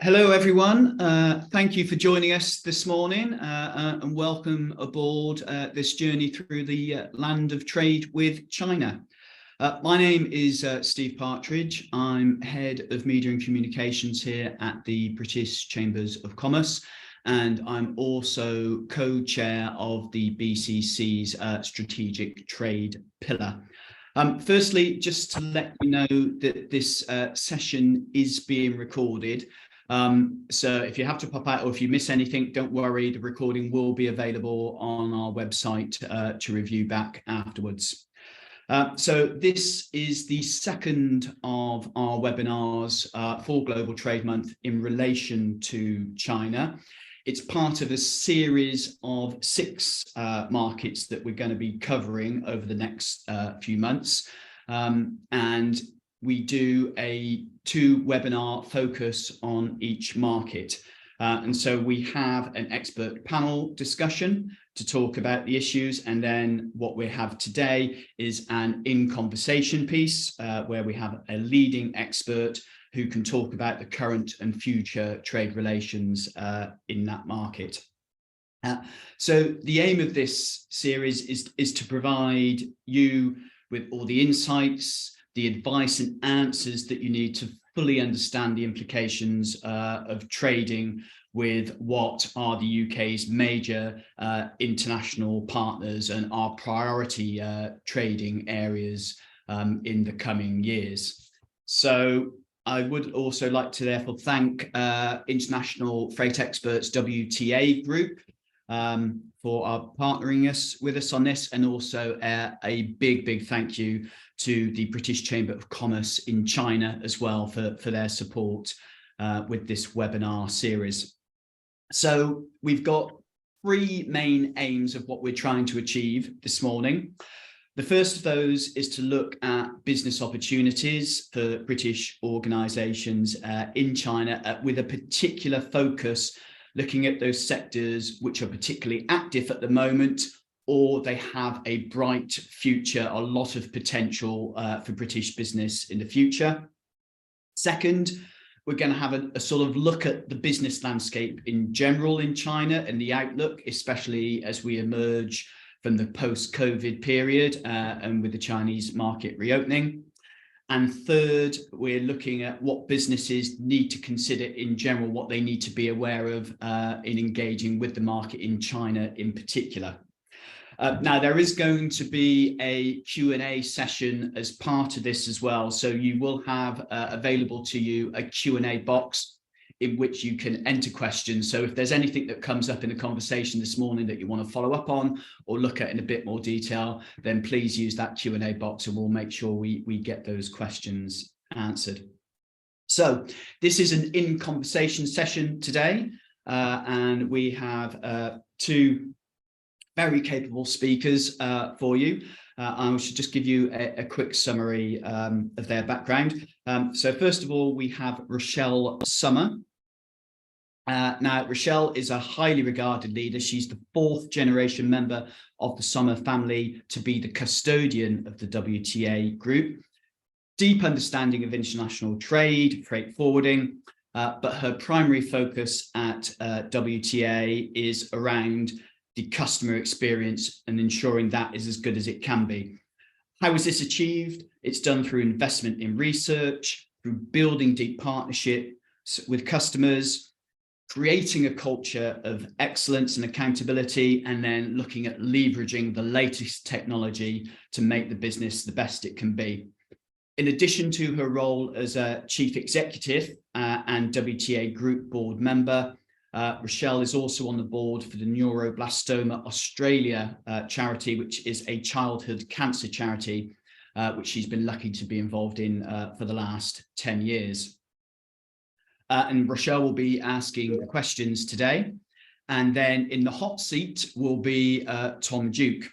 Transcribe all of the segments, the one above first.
Hello, everyone. Thank you for joining us this morning and welcome aboard this journey through the land of trade with China. My name is Steve Partridge. I'm Head of Media and Communications here at the British Chambers of Commerce, and I'm also co-chair of the BCC's Strategic Trade Pillar. Firstly, just to let you know that this session is being recorded. So if you have to pop out or if you miss anything, don't worry, the recording will be available on our website to review back afterwards. So this is the second of our webinars for Global Trade Month in relation to China. It's part of a series of 6 markets that we're going to be covering over the next few months. And we do a 2-webinar focus on each market. And so we have an expert panel discussion to talk about the issues. And then what we have today is an in-conversation piece where we have a leading expert who can talk about the current and future trade relations in that market. So the aim of this series is to provide you with all the insights, the advice and answers that you need to fully understand the implications of trading with what are the UK's major international partners and our priority trading areas in the coming years. So I would also like to therefore thank International Freight Experts WTA Group for partnering with us on this, and also a big thank you to the British Chamber of Commerce in China as well for their support with this webinar series. So we've got 3 main aims of what we're trying to achieve this morning. The first of those is to look at business opportunities for British organisations in China with a particular focus looking at those sectors which are particularly active at the moment, or they have a bright future, a lot of potential for British business in the future. Second, we're going to have a sort of look at the business landscape in general in China and the outlook, especially as we emerge from the post-COVID period and with the Chinese market reopening. And third, we're looking at what businesses need to consider in general, what they need to be aware of in engaging with the market in China in particular. Now, there is going to be a Q&A session as part of this as well. So you will have available to you a Q&A box in which you can enter questions. So if there's anything that comes up in the conversation this morning that you want to follow up on or look at in a bit more detail, then please use that Q&A box and we'll make sure we get those questions answered. So this is an in-conversation session today, and we have 2 very capable speakers for you. I should just give you a quick summary of their background. So first of all, we have Rochelle Summer. Now, Rochelle is a highly regarded leader. She's the 4th generation member of the Summer family to be the custodian of the WTA group. Deep understanding of international trade, freight forwarding, but her primary focus at WTA is around the customer experience and ensuring that is as good as it can be. How is this achieved? It's done through investment in research, through building deep partnerships with customers, creating a culture of excellence and accountability, and then looking at leveraging the latest technology to make the business the best it can be. In addition to her role as a chief executive and WTA group board member, Rochelle is also on the board for the Neuroblastoma Australia charity, which is a childhood cancer charity, which she's been lucky to be involved in for the last 10 years. And Rochelle will be asking the questions today. And then in the hot seat will be Tom Duke.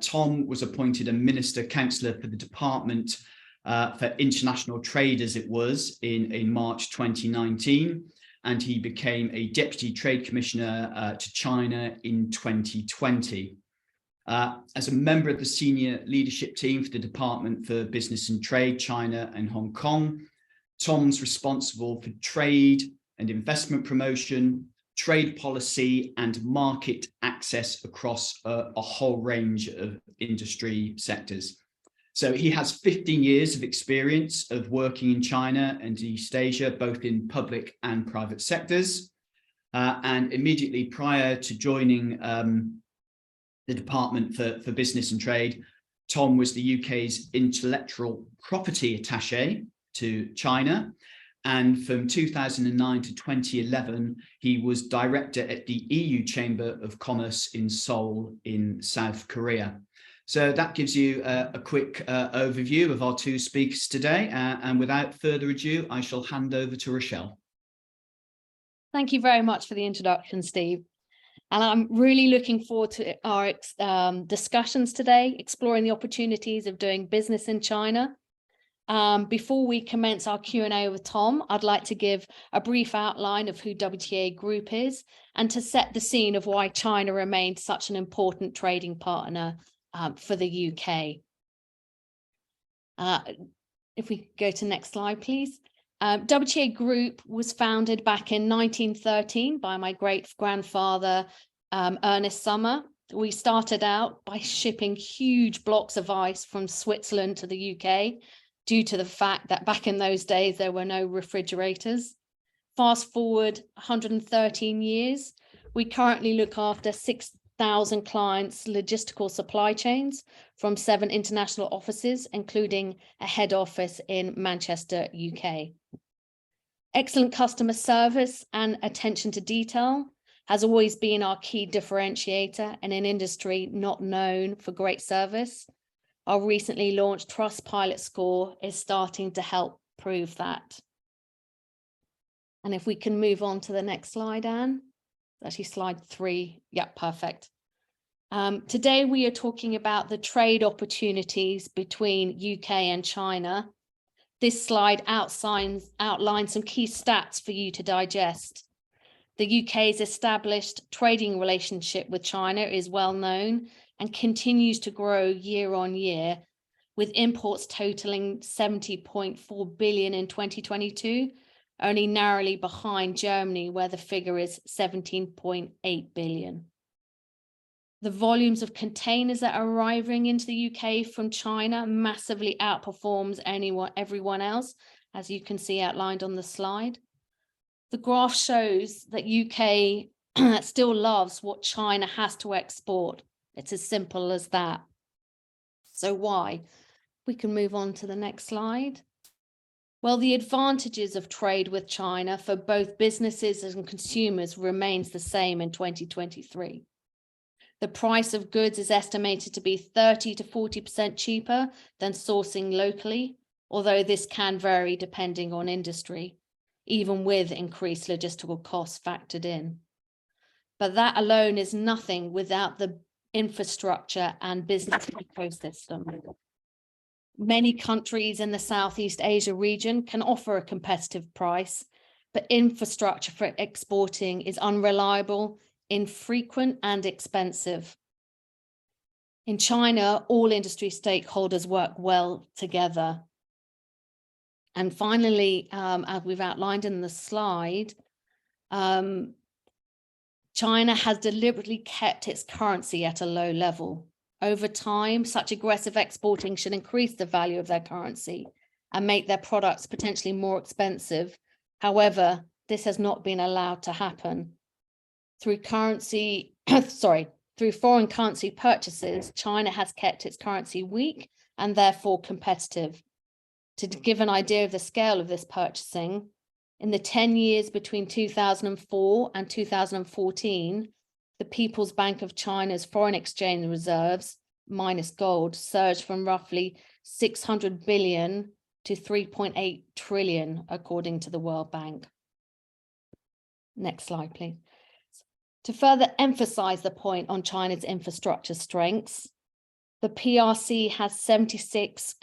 Tom was appointed a Minister Councillor for the Department for International Trade, as it was, in March 2019. And he became a Deputy Trade Commissioner to China in 2020. As a member of the senior leadership team for the Department for Business and Trade, China and Hong Kong, Tom's responsible for trade and investment promotion, trade policy, and market access across a whole range of industry sectors. So he has 15 years of experience of working in China and East Asia, both in public and private sectors. And immediately prior to joining the Department for Business and Trade, Tom was the UK's intellectual property attaché to China. And from 2009 to 2011, he was director at the EU Chamber of Commerce in Seoul in South Korea. So that gives you a quick overview of our two speakers today. And without further ado, I shall hand over to Rochelle. Thank you very much for the introduction, Steve. And I'm really looking forward to our discussions today, exploring the opportunities of doing business in China. Before we commence our Q&A with Tom, I'd like to give a brief outline of who WTA Group is and to set the scene of why China remains such an important trading partner for the UK. If we go to the next slide, please. WTA Group was founded back in 1913 by my great-grandfather, Ernest Summer. We started out by shipping huge blocks of ice from Switzerland to the UK due to the fact that back in those days there were no refrigerators. Fast forward 113 years, we currently look after 6,000 clients' logistical supply chains from 7 international offices, including a head office in Manchester, UK. Excellent customer service and attention to detail has always been our key differentiator in an industry not known for great service. Our recently launched Trustpilot score is starting to help prove that. And if we can move on to the next slide, Anne. Actually, slide 3. Yeah, perfect. Today, we are talking about the trade opportunities between UK and China. This slide outlines some key stats for you to digest. The UK's established trading relationship with China is well known and continues to grow year on year, with imports totaling 70.4 billion in 2022, only narrowly behind Germany, where the figure is 17.8 billion. The volumes of containers that are arriving into the UK from China massively outperforms everyone else, as you can see outlined on the slide. The graph shows that UK still loves what China has to export. It's as simple as that. So why? We can move on to the next slide. Well, the advantages of trade with China for both businesses and consumers remains the same in 2023. The price of goods is estimated to be 30 to 40% cheaper than sourcing locally, although this can vary depending on industry, even with increased logistical costs factored in. But that alone is nothing without the infrastructure and business ecosystem. Many countries in the Southeast Asia region can offer a competitive price, but infrastructure for exporting is unreliable, infrequent, and expensive. In China, all industry stakeholders work well together. And finally, as we've outlined in the slide, China has deliberately kept its currency at a low level. Over time, such aggressive exporting should increase the value of their currency and make their products potentially more expensive. However, this has not been allowed to happen. Through foreign currency purchases, China has kept its currency weak and therefore competitive. To give an idea of the scale of this purchasing, in the 10 years between 2004 and 2014, the People's Bank of China's foreign exchange reserves, minus gold, surged from roughly 600 billion to 3.8 trillion, according to the World Bank. Next slide, please. To further emphasize the point on China's infrastructure strengths, the PRC has 76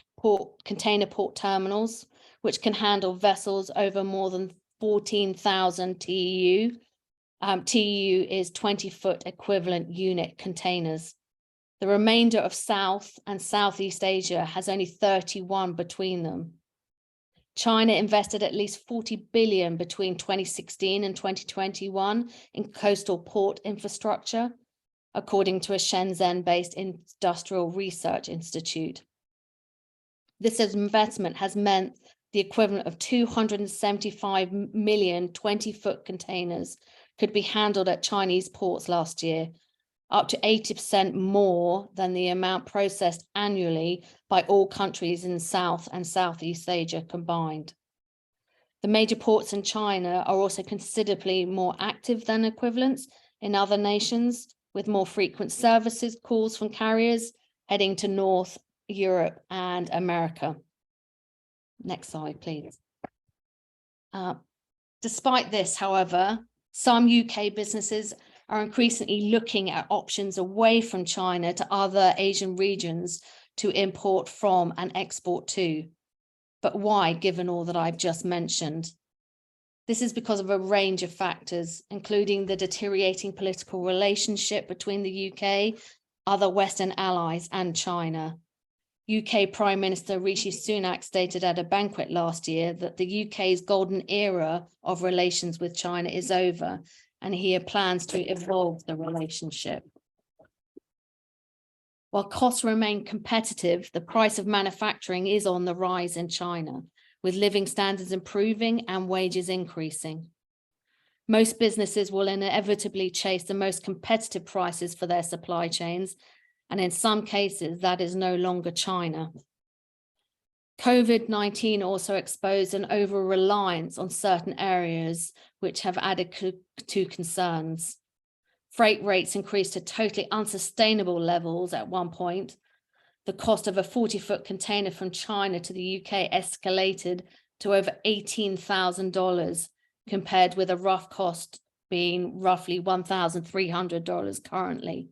container port terminals, which can handle vessels over more than 14,000 TEU. TEU is 20-foot equivalent unit containers. The remainder of South and Southeast Asia has only 31 between them. China invested at least 40 billion between 2016 and 2021 in coastal port infrastructure, according to a Shenzhen-based industrial research institute. This investment has meant the equivalent of 275 million 20-foot containers could be handled at Chinese ports last year, up to 80% more than the amount processed annually by all countries in South and Southeast Asia combined. The major ports in China are also considerably more active than equivalents in other nations, with more frequent services calls from carriers heading to North Europe and America. Next slide, please. Despite this, however, some UK businesses are increasingly looking at options away from China to other Asian regions to import from and export to. But why, given all that I've just mentioned? This is because of a range of factors, including the deteriorating political relationship between the UK, other Western allies, and China. UK Prime Minister Rishi Sunak stated at a banquet last year that the UK's golden era of relations with China is over, and he plans to evolve the relationship. While costs remain competitive, the price of manufacturing is on the rise in China, with living standards improving and wages increasing. Most businesses will inevitably chase the most competitive prices for their supply chains, and in some cases, that is no longer China. COVID-19 also exposed an over-reliance on certain areas which have added to concerns. Freight rates increased to totally unsustainable levels at one point. The cost of a 40-foot container from China to the UK escalated to over $18,000, compared with a rough cost being roughly $1,300 currently.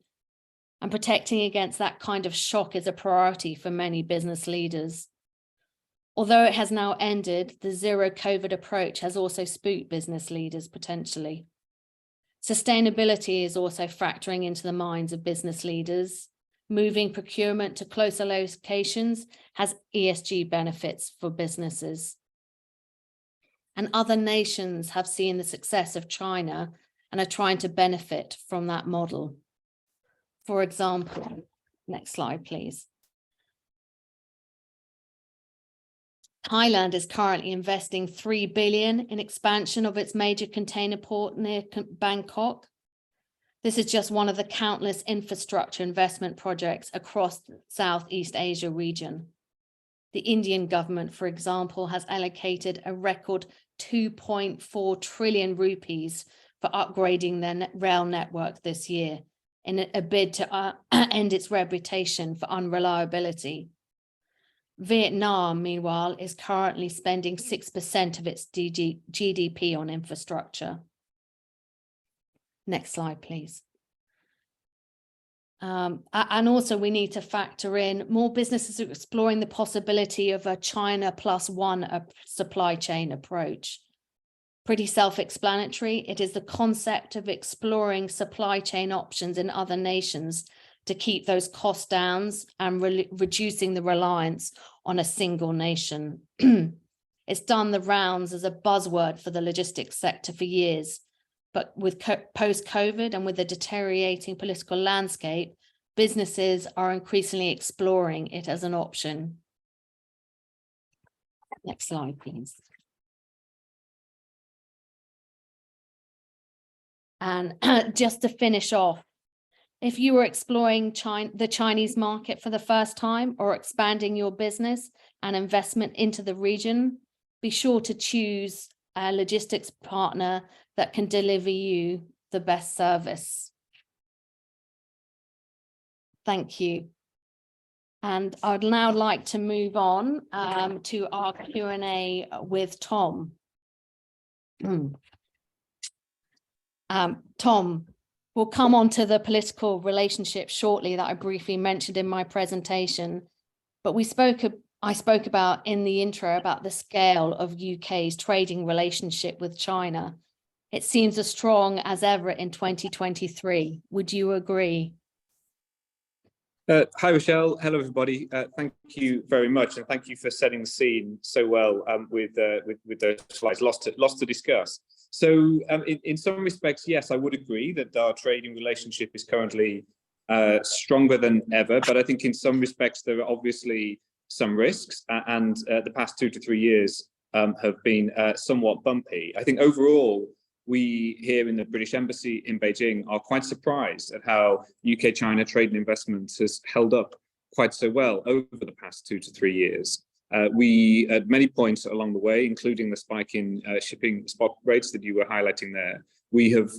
And protecting against that kind of shock is a priority for many business leaders. Although it has now ended, the zero COVID approach has also spooked business leaders potentially. Sustainability is also factoring into the minds of business leaders. Moving procurement to closer locations has ESG benefits for businesses. And other nations have seen the success of China and are trying to benefit from that model. For example, next slide, please. Thailand is currently investing 3 billion in expansion of its major container port near Bangkok. This is just one of the countless infrastructure investment projects across the Southeast Asia region. The Indian government, for example, has allocated a record 2.4 trillion rupees for upgrading their rail network this year in a bid to end its reputation for unreliability. Vietnam, meanwhile, is currently spending 6% of its GDP on infrastructure. Next slide, please. And also we need to factor in more businesses exploring the possibility of a China plus one supply chain approach. Pretty self-explanatory. It is the concept of exploring supply chain options in other nations to keep those costs down and reducing the reliance on a single nation. It's done the rounds as a buzzword for the logistics sector for years, but with post-COVID and with the deteriorating political landscape, businesses are increasingly exploring it as an option. Next slide, please. And just to finish off, if you were exploring the Chinese market for the first time or expanding your business and investment into the region, be sure to choose a logistics partner that can deliver you the best service. Thank you. And I'd now like to move on to our Q&A with Tom. Tom, we'll come on to the political relationship shortly that I briefly mentioned in my presentation, but I spoke about in the intro about the scale of UK's trading relationship with China. It seems as strong as ever in 2023. Would you agree? Hi, Rochelle. Hello, everybody. Thank you very much, and thank you for setting the scene so well with those slides. Lots to discuss. So, in some respects, yes, I would agree that our trading relationship is currently stronger than ever. But I think in some respects there are obviously some risks, and the past 2 to 3 years have been somewhat bumpy. I think overall, we here in the British Embassy in Beijing are quite surprised at how UK-China trade and investment has held up quite so well over the past 2 to 3 years. We, at many points along the way, including the spike in shipping spot rates that you were highlighting there, we have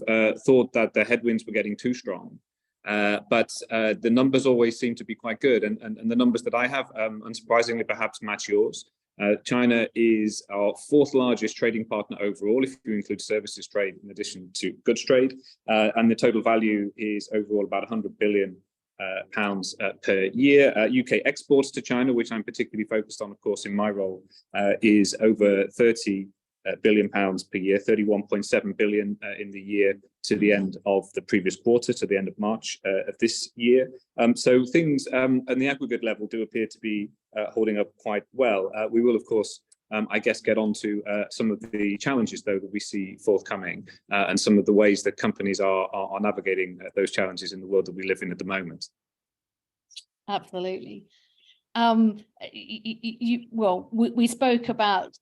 thought that the headwinds were getting too strong. But the numbers always seem to be quite good. And the numbers that I have, unsurprisingly, perhaps match yours. China is our 4th largest trading partner overall, if you include services trade in addition to goods trade. And the total value is overall about 100 billion pounds per year. UK exports to China, which I'm particularly focused on, of course, in my role, is over 30 billion pounds per year, 31.7 billion in the year to the end of the previous quarter, to the end of March of this year. So things at the aggregate level do appear to be holding up quite well. We will, of course, I guess, get on to some of the challenges, though, that we see forthcoming and some of the ways that companies are navigating those challenges in the world that we live in at the moment. Absolutely. We spoke about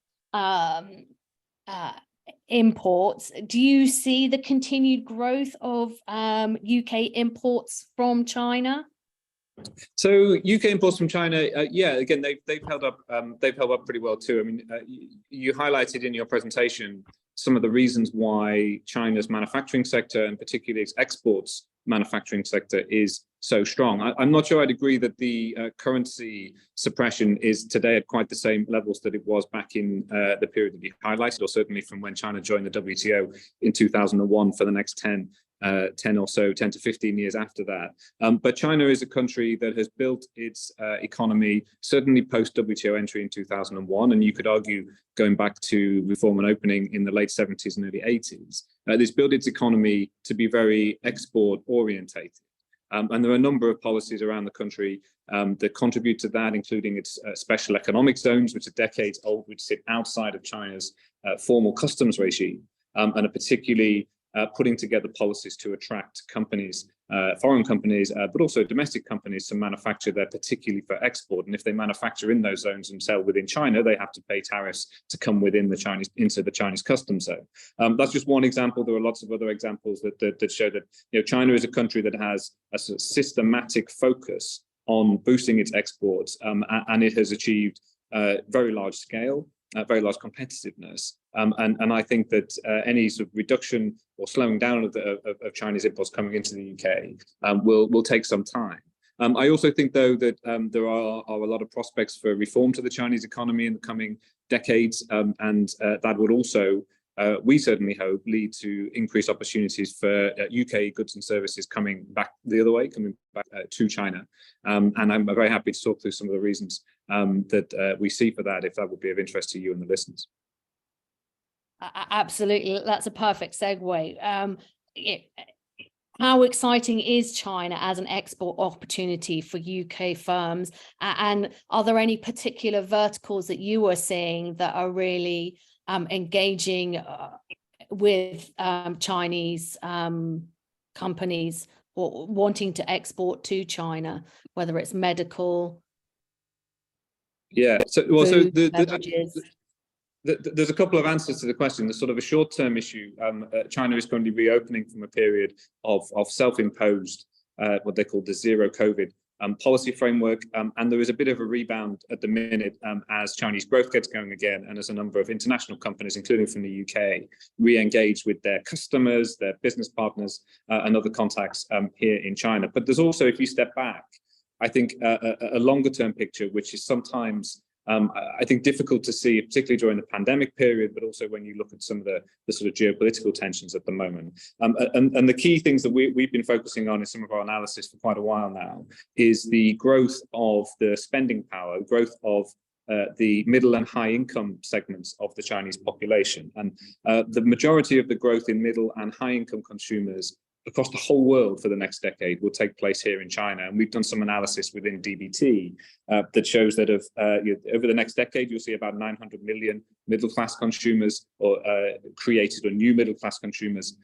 imports. Do you see the continued growth of UK imports from China? So UK imports from China, yeah, again, they've held up pretty well too. I mean, you highlighted in your presentation some of the reasons why China's manufacturing sector, and particularly its exports manufacturing sector, is so strong. I'm not sure I'd agree that the currency suppression is today at quite the same levels that it was back in the period that you highlighted, or certainly from when China joined the WTO in 2001 for the next 10 to 15 years after that. But China is a country that has built its economy, certainly post-WTO entry in 2001, and you could argue going back to reform and opening in the late 70s and early 80s. It's built its economy to be very export-orientated. And there are a number of policies around the country that contribute to that, including its special economic zones, which are decades old, which sit outside of China's formal customs regime, and are particularly putting together policies to attract companies, foreign companies, but also domestic companies to manufacture there, particularly for export. And if they manufacture in those zones and sell within China, they have to pay tariffs to come within the Chinese, into the Chinese customs zone. That's just one example. There are lots of other examples that show that, you know, China is a country that has a sort of systematic focus on boosting its exports, and it has achieved very large scale, very large competitiveness. And I think that any sort of reduction or slowing down of Chinese imports coming into the UK will take some time. I also think, though, that there are a lot of prospects for reform to the Chinese economy in the coming decades, and that would also, we certainly hope, lead to increased opportunities for UK goods and services coming back the other way, coming back to China. And I'm very happy to talk through some of the reasons that we see for that, if that would be of interest to you and the listeners. Absolutely, that's a perfect segue. How exciting is China as an export opportunity for UK firms? And are there any particular verticals that you are seeing that are really engaging with Chinese companies or wanting to export to China, whether it's medical? Yeah, so well, food, so there's a couple of answers to the question. There's sort of a short-term issue. China is currently reopening from a period of self-imposed, what they call the zero COVID policy framework. And there is a bit of a rebound at the minute as Chinese growth gets going again, and as a number of international companies, including from the UK, re-engage with their customers, their business partners, and other contacts here in China. But there's also, if you step back, I think a longer-term picture, which is sometimes I think difficult to see, particularly during the pandemic period, but also when you look at some of the sort of geopolitical tensions at the moment. And the key things that we've been focusing on in some of our analysis for quite a while now is the growth of the spending power, growth of the middle and high income segments of the Chinese population. And the majority of the growth in middle and high income consumers across the whole world for the next decade will take place here in China. And we've done some analysis within DBT that shows that over the next decade, you'll see about 900 million middle-class consumers created, or new middle-class consumers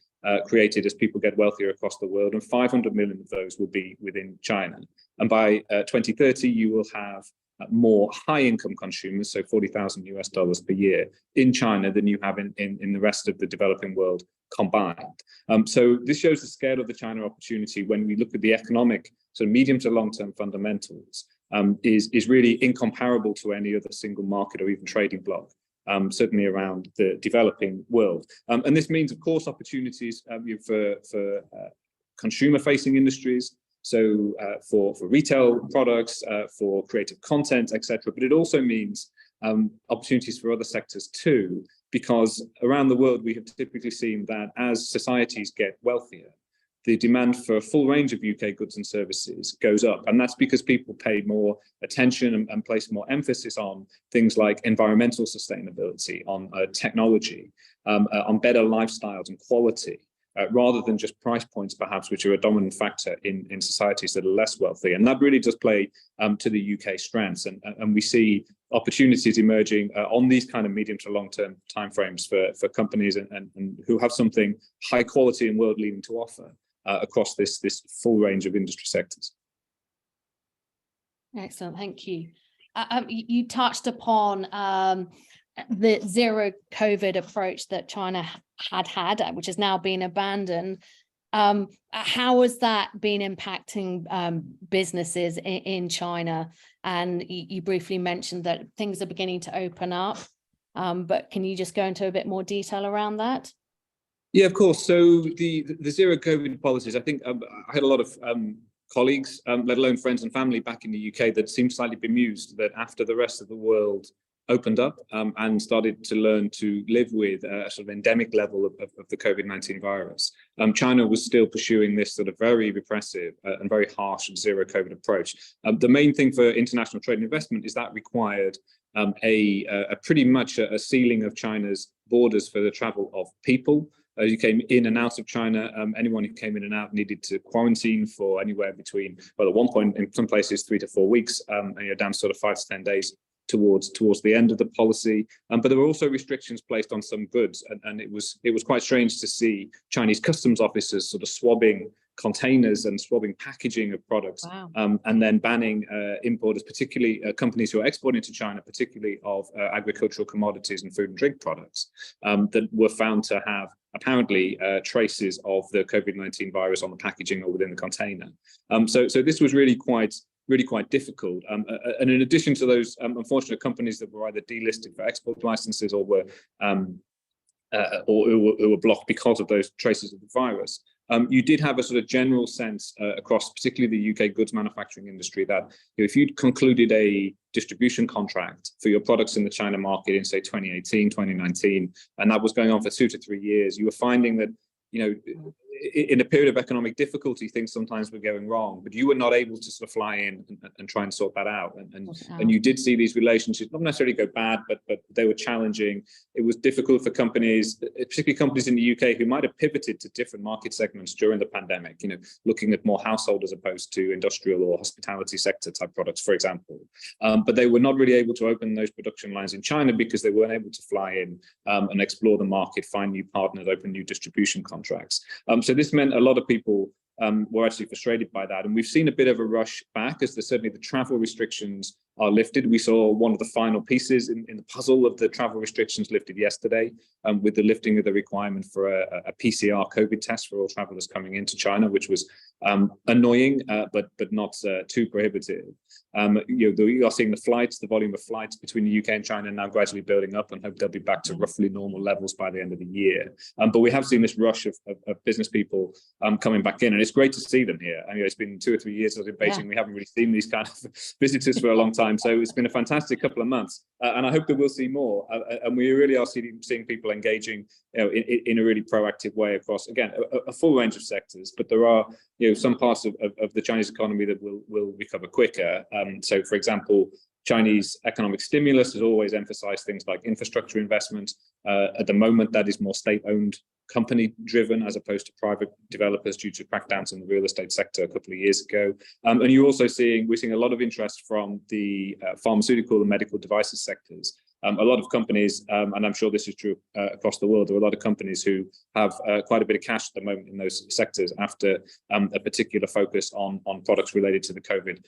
created as people get wealthier across the world, and 500 million of those will be within China. And by 2030, you will have more high-income consumers, so $40,000 per year in China than you have in the rest of the developing world combined. So this shows the scale of the China opportunity when we look at the economic sort of medium to long-term fundamentals, is really incomparable to any other single market or even trading bloc, certainly around the developing world. And this means, of course, opportunities for consumer-facing industries, so for retail products, for creative content, etc. But it also means opportunities for other sectors too, because around the world we have typically seen that as societies get wealthier, the demand for a full range of UK goods and services goes up. And that's because people pay more attention and place more emphasis on things like environmental sustainability, on technology, on better lifestyles and quality. Rather than just price points, perhaps, which are a dominant factor in societies that are less wealthy. And that really does play to the UK strengths. And we see opportunities emerging on these kind of medium to long-term timeframes for companies and who have something high quality and world-leading to offer across this full range of industry sectors. Excellent, thank you. You touched upon the zero COVID approach that China had, which has now been abandoned. How has that been impacting businesses in China? And you briefly mentioned that things are beginning to open up, but can you just go into a bit more detail around that? Yeah, of course. So the zero COVID policies, I think I had a lot of colleagues, let alone friends and family back in the UK, that seemed slightly bemused that after the rest of the world opened up and started to learn to live with a sort of endemic level of the COVID-19 virus, China was still pursuing this sort of very repressive and very harsh zero COVID approach. The main thing for international trade and investment is that required pretty much a sealing of China's borders for the travel of people. As you came in and out of China, anyone who came in and out needed to quarantine for anywhere between, well, at one point in some places 3 to 4 weeks, and you're down to sort of 5 to 10 days towards the end of the policy. But there were also restrictions placed on some goods, and it was quite strange to see Chinese customs officers sort of swabbing containers and swabbing packaging of products. Wow. And then banning importers, particularly companies who are exporting to China, particularly of agricultural commodities and food and drink products, that were found to have apparently traces of the COVID-19 virus on the packaging or within the container. So this was really quite difficult. And in addition to those unfortunate companies that were either delisted for export licenses or who were blocked because of those traces of the virus, you did have a sort of general sense across particularly the UK goods manufacturing industry that if you'd concluded a distribution contract for your products in the China market in, say, 2018, 2019, and that was going on for 2 to 3 years, you were finding that, in a period of economic difficulty, things sometimes were going wrong, but you were not able to sort of fly in and try and sort that out. And you did see these relationships not necessarily go bad, but they were challenging. It was difficult for companies, particularly companies in the UK who might have pivoted to different market segments during the pandemic, looking at more household as opposed to industrial or hospitality sector type products, for example. But they were not really able to open those production lines in China because they weren't able to fly in and explore the market, find new partners, open new distribution contracts. So this meant a lot of people were actually frustrated by that. And we've seen a bit of a rush back as certainly the travel restrictions are lifted. We saw one of the final pieces in the puzzle of the travel restrictions lifted yesterday with the lifting of the requirement for a PCR COVID test for all travelers coming into China, which was annoying, but not too prohibitive. You are seeing the volume of flights between the UK and China now gradually building up, and hope they'll be back to roughly normal levels by the end of the year. But we have seen this rush of business people coming back in, and it's great to see them here. It's been 2 or 3 years in Beijing. Yeah. We haven't really seen these kind of visitors for a long time. So it's been a fantastic couple of months, and I hope that we'll see more. And we really are seeing people engaging in a really proactive way across, again, a full range of sectors. But there are some parts of the Chinese economy that will recover quicker. So, for example, Chinese economic stimulus has always emphasized things like infrastructure investment. At the moment, that is more state-owned, company-driven, as opposed to private developers due to crackdowns in the real estate sector a couple of years ago. And you're also we're seeing a lot of interest from the pharmaceutical and medical devices sectors. A lot of companies, and I'm sure this is true across the world, there are a lot of companies who have quite a bit of cash at the moment in those sectors after a particular focus on products related to the COVID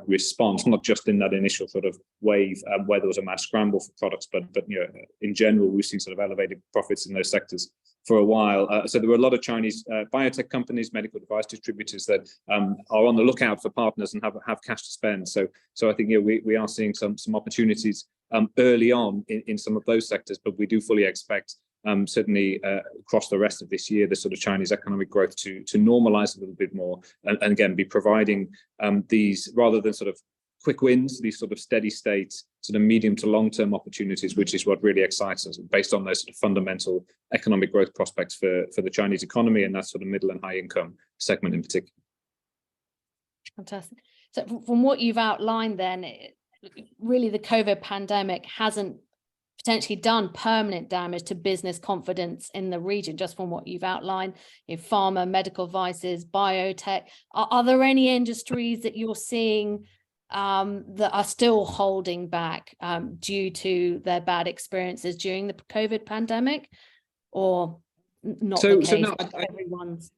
response, not just in that initial sort of wave where there was a mad scramble for products, but in general, we've seen sort of elevated profits in those sectors for a while. So there were a lot of Chinese biotech companies, medical device distributors that are on the lookout for partners and have cash to spend. So I think we are seeing some opportunities early on in some of those sectors, but we do fully expect certainly across the rest of this year, the sort of Chinese economic growth to normalize a little bit more, and again be providing these, rather than sort of quick wins, these sort of steady state, sort of medium to long term opportunities, which is what really excites us, based on those sort of fundamental economic growth prospects for the Chinese economy and that sort of middle and high income segment in particular. Fantastic. So from what you've outlined then, really the COVID pandemic hasn't potentially done permanent damage to business confidence in the region, just from what you've outlined, pharma, medical devices, biotech. Are there any industries that you're seeing that are still holding back due to their bad experiences during the COVID pandemic, or not the case? No, Everyone's.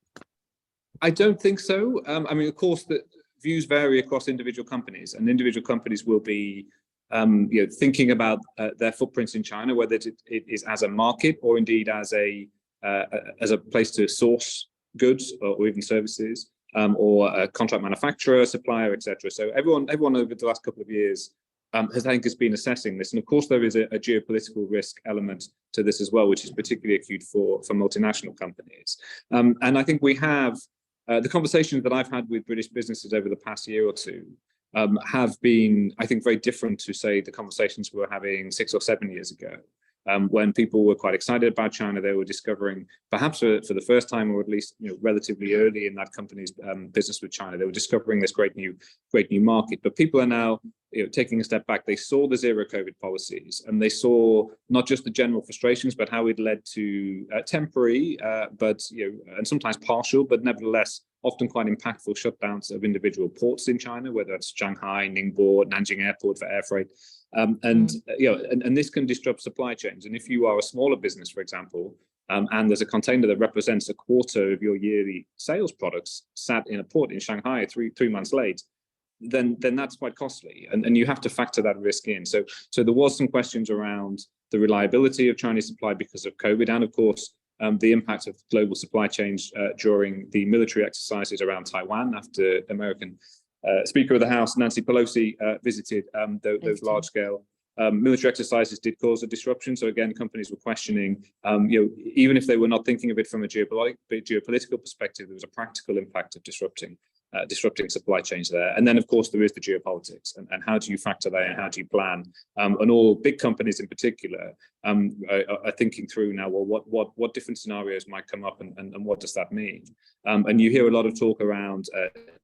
I don't think so. I mean, of course, the views vary across individual companies, and individual companies will be thinking about their footprints in China, whether it is as a market or indeed as a place to source goods or even services, or a contract manufacturer, supplier, etc. So everyone over the last couple of years has been assessing this, and of course there is a geopolitical risk element to this as well, which is particularly acute for multinational companies. And I think we have the conversations that I've had with British businesses over the past year or two have been, I think, very different to, say, the conversations we were having 6 or 7 years ago. When people were quite excited about China, they were discovering, perhaps for the first time, or at least relatively early in that company's business with China, they were discovering this great new market. But people are now taking a step back. They saw the zero COVID policies, and they saw not just the general frustrations, but how it led to temporary, but and sometimes partial, but nevertheless often quite impactful shutdowns of individual ports in China, whether it's Shanghai, Ningbo, Nanjing Airport for air freight. And this can disrupt supply chains. And if you are a smaller business, for example, and there's a container that represents a quarter of your yearly sales products sat in a port in Shanghai three months late, then that's quite costly, and you have to factor that risk in. So there was some questions around the reliability of Chinese supply because of COVID, and of course the impact of global supply chains during the military exercises around Taiwan after American Speaker of the House Nancy Pelosi visited those large-scale military exercises did cause a disruption. So again, companies were questioning, even if they were not thinking of it from a geopolitical perspective, there was a practical impact of disrupting supply chains there. And then, of course, there is the geopolitics, and how do you factor that in? How do you plan? And all big companies in particular are thinking through now, well, what different scenarios might come up, and what does that mean? And you hear a lot of talk around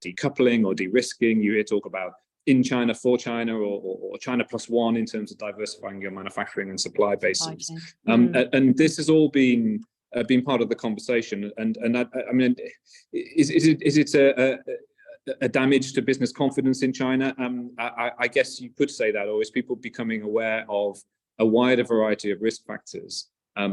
decoupling or de-risking. You hear talk about in China for China, or China plus one in terms of diversifying your manufacturing and supply bases. And this has all been part of the conversation, and I mean, is it a damage to business confidence in China? I guess you could say that, or is people becoming aware of a wider variety of risk factors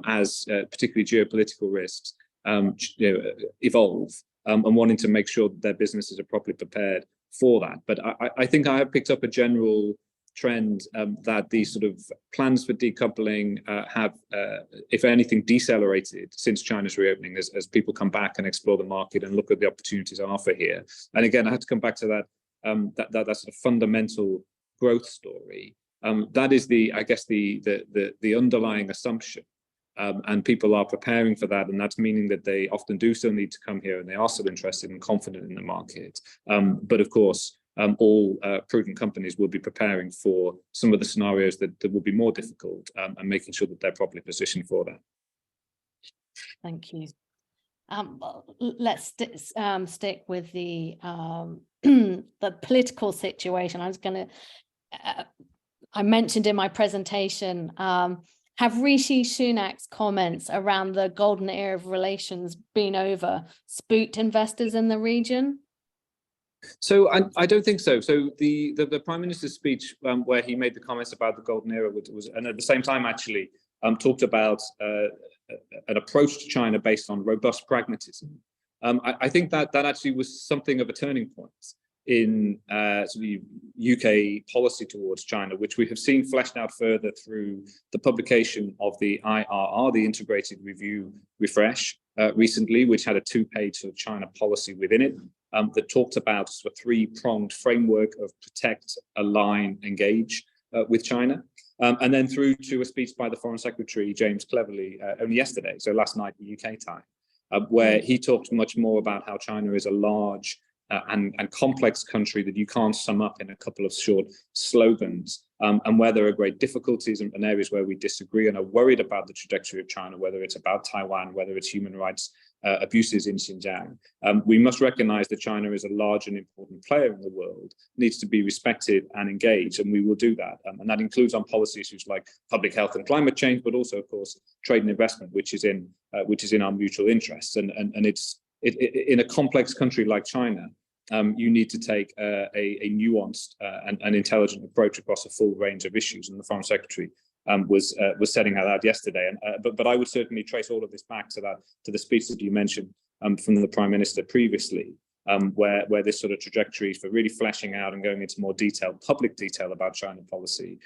as particularly geopolitical risks evolve, and wanting to make sure that their businesses are properly prepared for that? But I think I have picked up a general trend that these sort of plans for decoupling have, if anything, decelerated since China's reopening, as people come back and explore the market and look at the opportunities on offer here. And again, I have to come back to that sort of fundamental growth story. That is I guess the underlying assumption. And people are preparing for that, and that's meaning that they often do still need to come here, and they are still interested and confident in the market. But of course, all prudent companies will be preparing for some of the scenarios that will be more difficult, and making sure that they're properly positioned for that. Thank you. Let's stick with the the political situation. I was going to I mentioned in my presentation, have Rishi Sunak's comments around the golden era of relations been over, spooked investors in the region? So I don't think so. So the Prime Minister's speech, where he made the comments about the golden era, was and at the same time actually talked about an approach to China based on robust pragmatism. I think that actually was something of a turning point in sort of UK policy towards China, which we have seen fleshed out further through the publication of the IRR, the Integrated Review Refresh, recently, which had a 2-page sort of China policy within it, that talked about sort of 3-pronged framework of protect, align, engage with China. And then through to a speech by the Foreign Secretary, James Cleverly, only yesterday, so last night UK time, where he talked much more about how China is a large and complex country that you can't sum up in a couple of short slogans, and where there are great difficulties and areas where we disagree and are worried about the trajectory of China, whether it's about Taiwan, whether it's human rights abuses in Xinjiang. We must recognize that China is a large and important player in the world, needs to be respected and engaged, and we will do that. And that includes on policy issues like public health and climate change, but also, of course, trade and investment, which is in our mutual interests. And it's in a complex country like China, you need to take a nuanced and intelligent approach across a full range of issues. And the Foreign Secretary was setting that out yesterday. But I would certainly trace all of this back to the speech that you mentioned from the Prime Minister previously, where this sort of trajectory for really fleshing out and going into more public detail about China policy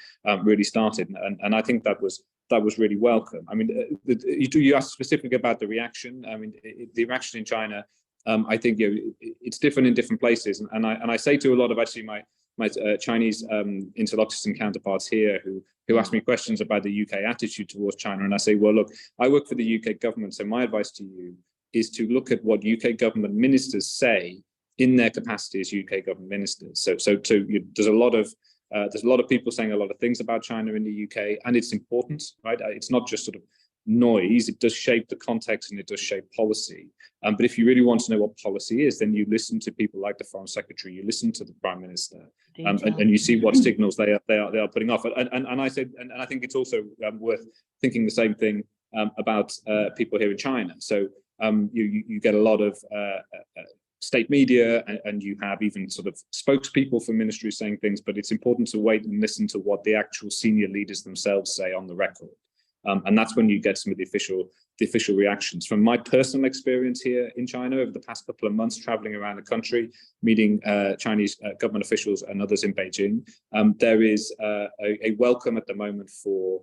really started. And I think that was really welcome. I mean, you asked specifically about the reaction. I mean, the reaction in China, I think it's different in different places. And I say to a lot of actually my Chinese interlocutors and counterparts here who ask me questions about the UK attitude towards China, and I say, well, look, I work for the UK government, so my advice to you is to look at what UK government ministers say in their capacity as UK government ministers. So there's a lot of people saying a lot of things about China in the UK, and it's important, right? It's not just sort of noise. It does shape the context and it does shape policy. But if you really want to know what policy is, then you listen to people like the Foreign Secretary, you listen to the Prime Minister, and you see what signals they are putting off. And I said, and I think it's also worth thinking the same thing about people here in China. So you get a lot of state media, and you have even sort of spokespeople for ministries saying things, but it's important to wait and listen to what the actual senior leaders themselves say on the record. And that's when you get some of the official reactions. From my personal experience here in China over the past couple of months, traveling around the country, meeting Chinese government officials and others in Beijing, there is a welcome at the moment for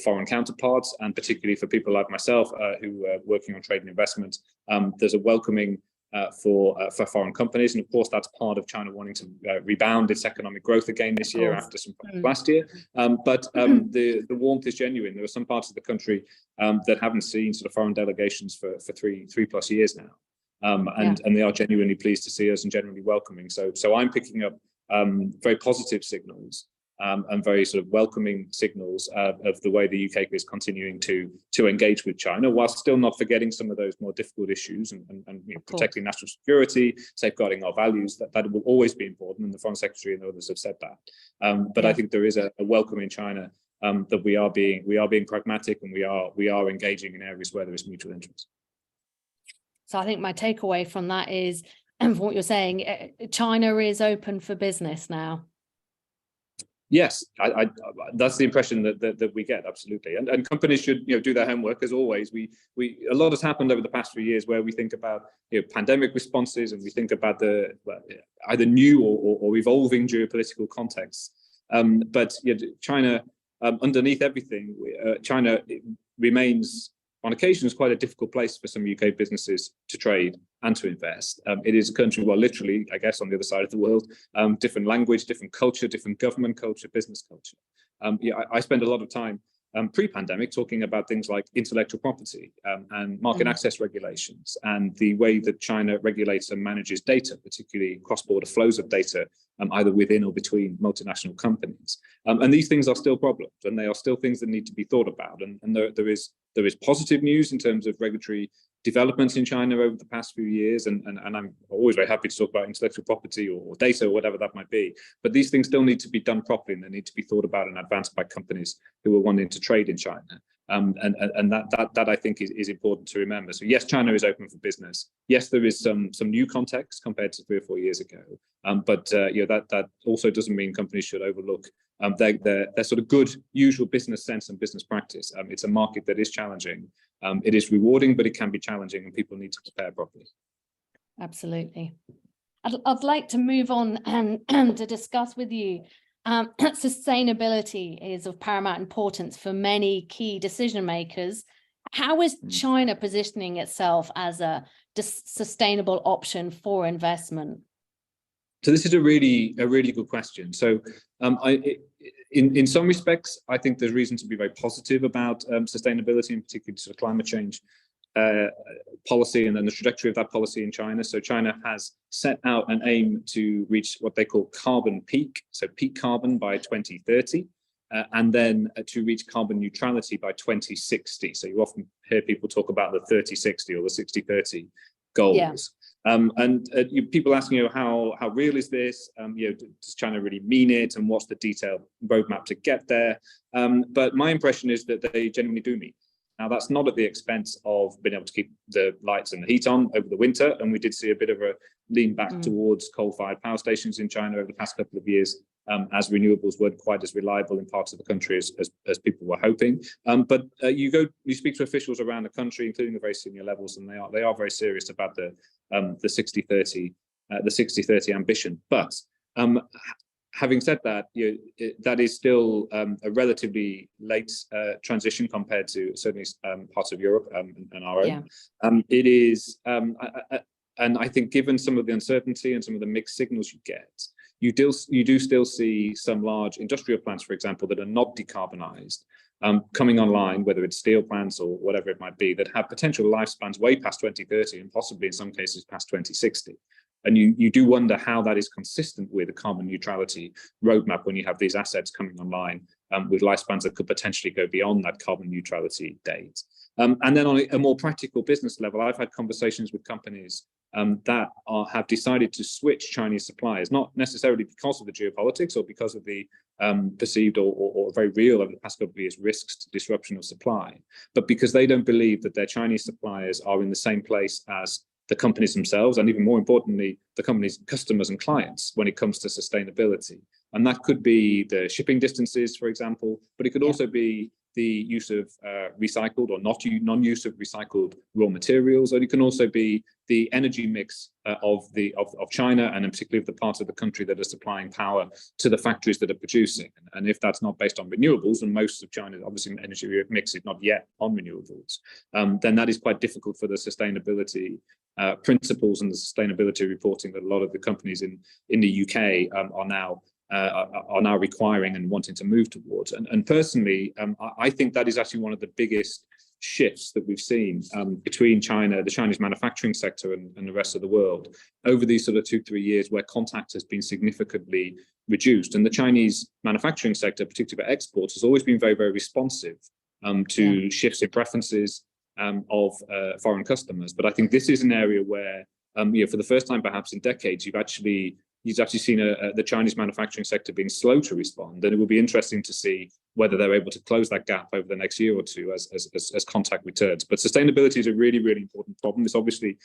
foreign counterparts, and particularly for people like myself who are working on trade and investment. There's a welcoming for foreign companies, and of course that's part of China wanting to rebound its economic growth again this year after some last year. But the warmth is genuine. There are some parts of the country that haven't seen sort of foreign delegations for three plus years now, and they are genuinely pleased to see us and generally welcoming. So I'm picking up very positive signals. And very sort of welcoming signals of the way the UK is continuing to engage with China, while still not forgetting some of those more difficult issues and protecting national security, safeguarding our values. That will always be important, and the Foreign Secretary and others have said that. But I think there is a welcome in China that we are being pragmatic, and we are engaging in areas where there is mutual interest. So I think my takeaway from that is, and from what you're saying, China is open for business now. Yes, that's the impression that we get, absolutely. And companies should do their homework as always. A lot has happened over the past few years where we think about pandemic responses, and we think about the either new or evolving geopolitical contexts. But China, underneath everything, China remains on occasions quite a difficult place for some UK businesses to trade and to invest. It is a country, well, literally, I guess, on the other side of the world, different language, different culture, different government culture, business culture. I spend a lot of time pre-pandemic talking about things like intellectual property and market access regulations, and the way that China regulates and manages data, particularly cross-border flows of data, either within or between multinational companies. And these things are still problems, and they are still things that need to be thought about. And there is positive news in terms of regulatory developments in China over the past few years, and I'm always very happy to talk about intellectual property or data or whatever that might be. But these things still need to be done properly, and they need to be thought about and advanced by companies who are wanting to trade in China. And that I think is important to remember. So yes, China is open for business. Yes, there is some new context compared to 3 or 4 years ago. But that also doesn't mean companies should overlook their sort of good usual business sense and business practice. It's a market that is challenging. It is rewarding, but it can be challenging, and people need to prepare properly. Absolutely. I'd like to move on and to discuss with you. Sustainability is of paramount importance for many key decision makers. How is China positioning itself as a sustainable option for investment? So this is a really good question. So in some respects, I think there's reason to be very positive about sustainability, in particular sort of climate change policy and then the trajectory of that policy in China. So China has set out an aim to reach what they call carbon peak, so peak carbon by 2030, and then to reach carbon neutrality by 2060. So you often hear people talk about the 30-60 or the 60-30 goals. Yeah. People asking, how real is this? Does China really mean it? And what's the detailed roadmap to get there? But my impression is that they genuinely do mean it. Now, that's not at the expense of being able to keep the lights and the heat on over the winter. And we did see a bit of a lean back towards coal-fired power stations in China over the past couple of years, as renewables weren't quite as reliable in parts of the country as people were hoping. But you speak to officials around the country, including the very senior levels, and they are very serious about the 60-30 ambition. But having said that, that is still a relatively late transition compared to certainly parts of Europe and our own. It is, and I think given some of the uncertainty and some of the mixed signals you get, you do still see some large industrial plants, for example, that are not decarbonized, coming online, whether it's steel plants or whatever it might be, that have potential lifespans way past 2030 and possibly in some cases past 2060. And you do wonder how that is consistent with a carbon neutrality roadmap when you have these assets coming online with lifespans that could potentially go beyond that carbon neutrality date. And then on a more practical business level, I've had conversations with companies that have decided to switch Chinese suppliers, not necessarily because of the geopolitics or because of the perceived or very real over the past couple of years risks to disruption of supply, but because they don't believe that their Chinese suppliers are in the same place as the companies themselves, and even more importantly, the company's customers and clients when it comes to sustainability. And that could be the shipping distances, for example, but it could also be the use of recycled or non-use of recycled raw materials, or it can also be the energy mix of China, and in particular of the parts of the country that are supplying power to the factories that are producing. And if that's not based on renewables, and most of China's obviously energy mix is not yet on renewables, then that is quite difficult for the sustainability principles and the sustainability reporting that a lot of the companies in the UK are now requiring and wanting to move towards. And personally, I think that is actually one of the biggest shifts that we've seen between China, the Chinese manufacturing sector and the rest of the world over these sort of 2-3 years, where contact has been significantly reduced. And the Chinese manufacturing sector, particularly for exports, has always been very, very responsive to shifts in preferences of foreign customers. But I think this is an area where, for the first time perhaps in decades, you've actually seen the Chinese manufacturing sector being slow to respond. And it will be interesting to see whether they're able to close that gap over the next year or two as contact returns. But sustainability is a really, really important problem. It's obviously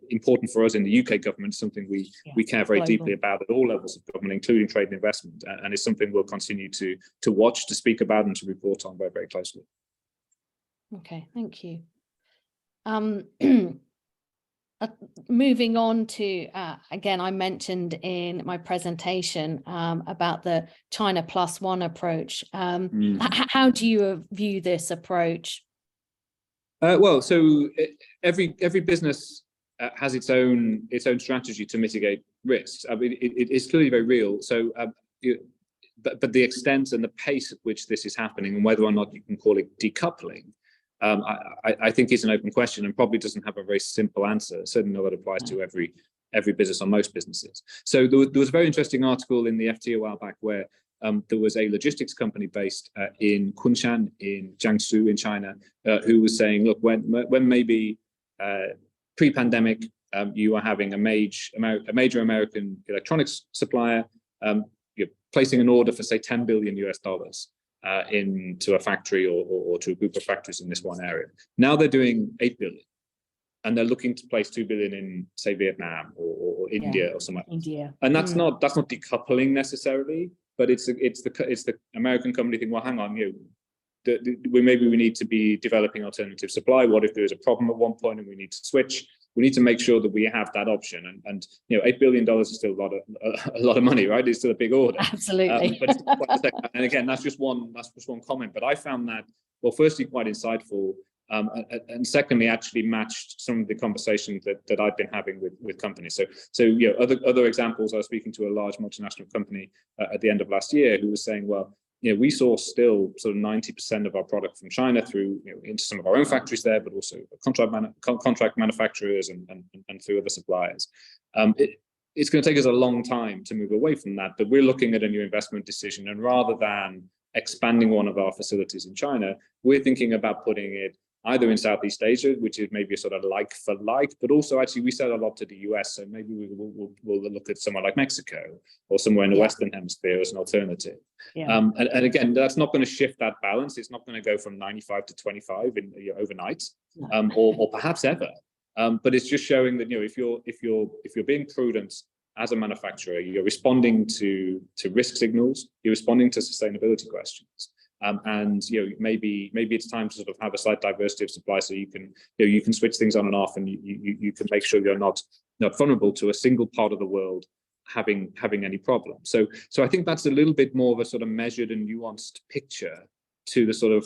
important for us in the UK government, something we care very deeply about at all levels of government, including trade and investment. And it's something we'll continue to watch, to speak about, and to report on very, very closely. Okay, thank you. Moving on to, again, I mentioned in my presentation about the China +1 approach. How do you view this approach? Well, so every business has its own strategy to mitigate risks. I mean, it's clearly very real. So, but the extent and the pace at which this is happening, and whether or not you can call it decoupling, I think is an open question and probably doesn't have a very simple answer. Certainly not that applies to every business or most businesses. So there was a very interesting article in the FT a while back where there was a logistics company based in Kunshan, in Jiangsu, in China, who was saying, look, when maybe pre-pandemic, you are having a major American electronics supplier you're placing an order for, say, $10 billion into a factory or to a group of factories in this one area. Now they're doing 8 billion. And they're looking to place 2 billion in, say, Vietnam or India or somewhere. India. And that's not decoupling necessarily, but it's the American company thinking, well, hang on, maybe we need to be developing alternative supply. What if there is a problem at one point and we need to switch? We need to make sure that we have that option. And $8 billion is still a lot of money, right? It's still a big order. Absolutely. And again, that's just one comment. But I found that, well, firstly, quite insightful. And secondly, actually matched some of the conversations that I've been having with companies. So other examples. I was speaking to a large multinational company at the end of last year who was saying, well, we source still sort of 90% of our product from China through into some of our own factories there, but also contract manufacturers and through other suppliers. It's going to take us a long time to move away from that, but we're looking at a new investment decision, and rather than expanding one of our facilities in China, we're thinking about putting it either in Southeast Asia, which is maybe a sort of like for like, but also actually we sell a lot to the US, so maybe we'll look at somewhere like Mexico or somewhere in the Western Hemisphere as an alternative. And again, that's not going to shift that balance. It's not going to go from 95 to 25 overnight, or perhaps ever. But it's just showing that if you're being prudent as a manufacturer, you're responding to risk signals, you're responding to sustainability questions. And maybe it's time to sort of have a slight diversity of supply, so you can switch things on and off, and you can make sure you're not vulnerable to a single part of the world having any problem. So I think that's a little bit more of a sort of measured and nuanced picture to the sort of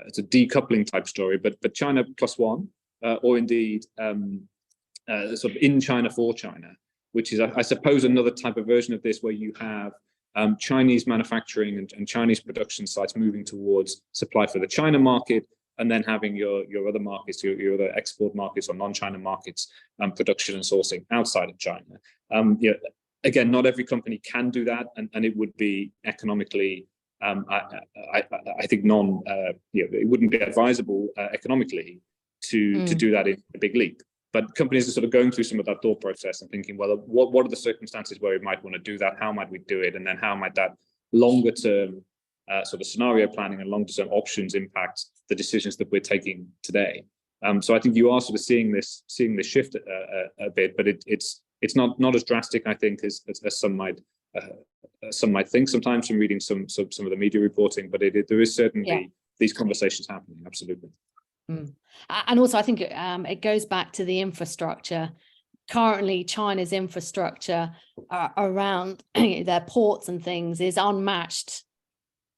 it's a decoupling type story, but China plus one, or indeed sort of in China for China, which is I suppose another type of version of this where you have Chinese manufacturing and Chinese production sites moving towards supply for the China market, and then having your other markets, your other export markets or non-China markets, production and sourcing outside of China. Again, not every company can do that, and it would be economically, I think it wouldn't be advisable economically to do that in a big leap. But companies are sort of going through some of that thought process and thinking, well, what are the circumstances where we might want to do that? How might we do it? And then how might that longer term sort of scenario planning and longer term options impact the decisions that we're taking today? So I think you are sort of seeing this shift a bit, but it's not as drastic, I think, as some might think sometimes from reading some of the media reporting. But there is certainly these conversations happening. Absolutely. And also, I think it goes back to the infrastructure. Currently, China's infrastructure around their ports and things is unmatched